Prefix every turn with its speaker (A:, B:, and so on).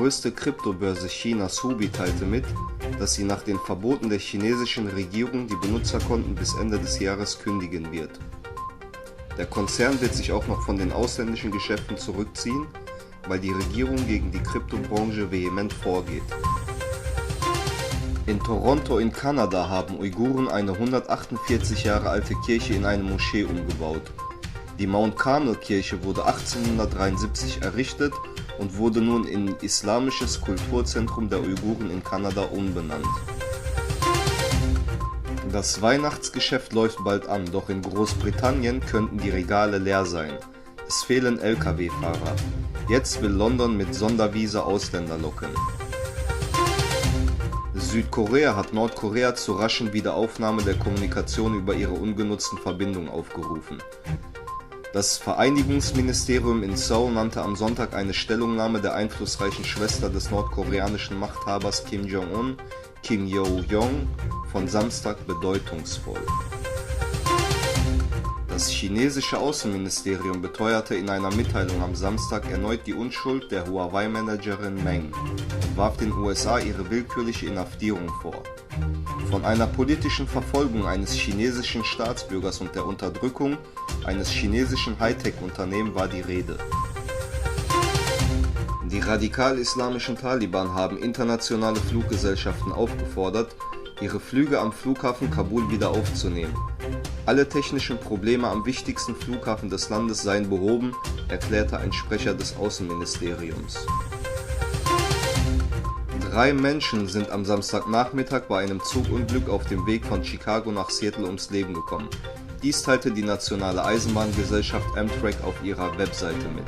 A: größte Kryptobörse Chinas Huobi teilte mit, dass sie nach den Verboten der chinesischen Regierung die Benutzerkonten bis Ende des Jahres kündigen wird. Der Konzern wird sich auch noch von den ausländischen Geschäften zurückziehen, weil die Regierung gegen die Kryptobranche vehement vorgeht. In Toronto in Kanada haben Uiguren eine 148 Jahre alte Kirche in eine Moschee umgebaut. Die Mount Carmel-Kirche wurde 1873 errichtet und wurde nun in Islamisches Kulturzentrum der Uiguren in Kanada umbenannt. Das Weihnachtsgeschäft läuft bald an, doch in Großbritannien könnten die Regale leer sein. Es fehlen Lkw-Fahrer. Jetzt will London mit Sondervisa Ausländer locken. Südkorea hat Nordkorea zur raschen Wiederaufnahme der Kommunikation über ihre ungenutzten Verbindungen aufgerufen. Das Vereinigungsministerium in Seoul nannte am Sonntag eine Stellungnahme der einflussreichen Schwester des nordkoreanischen Machthabers Kim Jong-un, Kim Yo-jong, von Samstag bedeutungsvoll. Das chinesische Außenministerium beteuerte in einer Mitteilung am Samstag erneut die Unschuld der Huawei-Managerin Meng und warf den USA ihre willkürliche Inhaftierung vor. Von einer politischen Verfolgung eines chinesischen Staatsbürgers und der Unterdrückung eines chinesischen Hightech-Unternehmens war die Rede. Die radikal-islamischen Taliban haben internationale Fluggesellschaften aufgefordert, ihre Flüge am Flughafen Kabul wieder aufzunehmen. Alle technischen Probleme am wichtigsten Flughafen des Landes seien behoben, erklärte ein Sprecher des Außenministeriums. 3 Menschen sind am Samstagnachmittag bei einem Zugunglück auf dem Weg von Chicago nach Seattle ums Leben gekommen. Dies teilte die nationale Eisenbahngesellschaft Amtrak auf ihrer Webseite mit.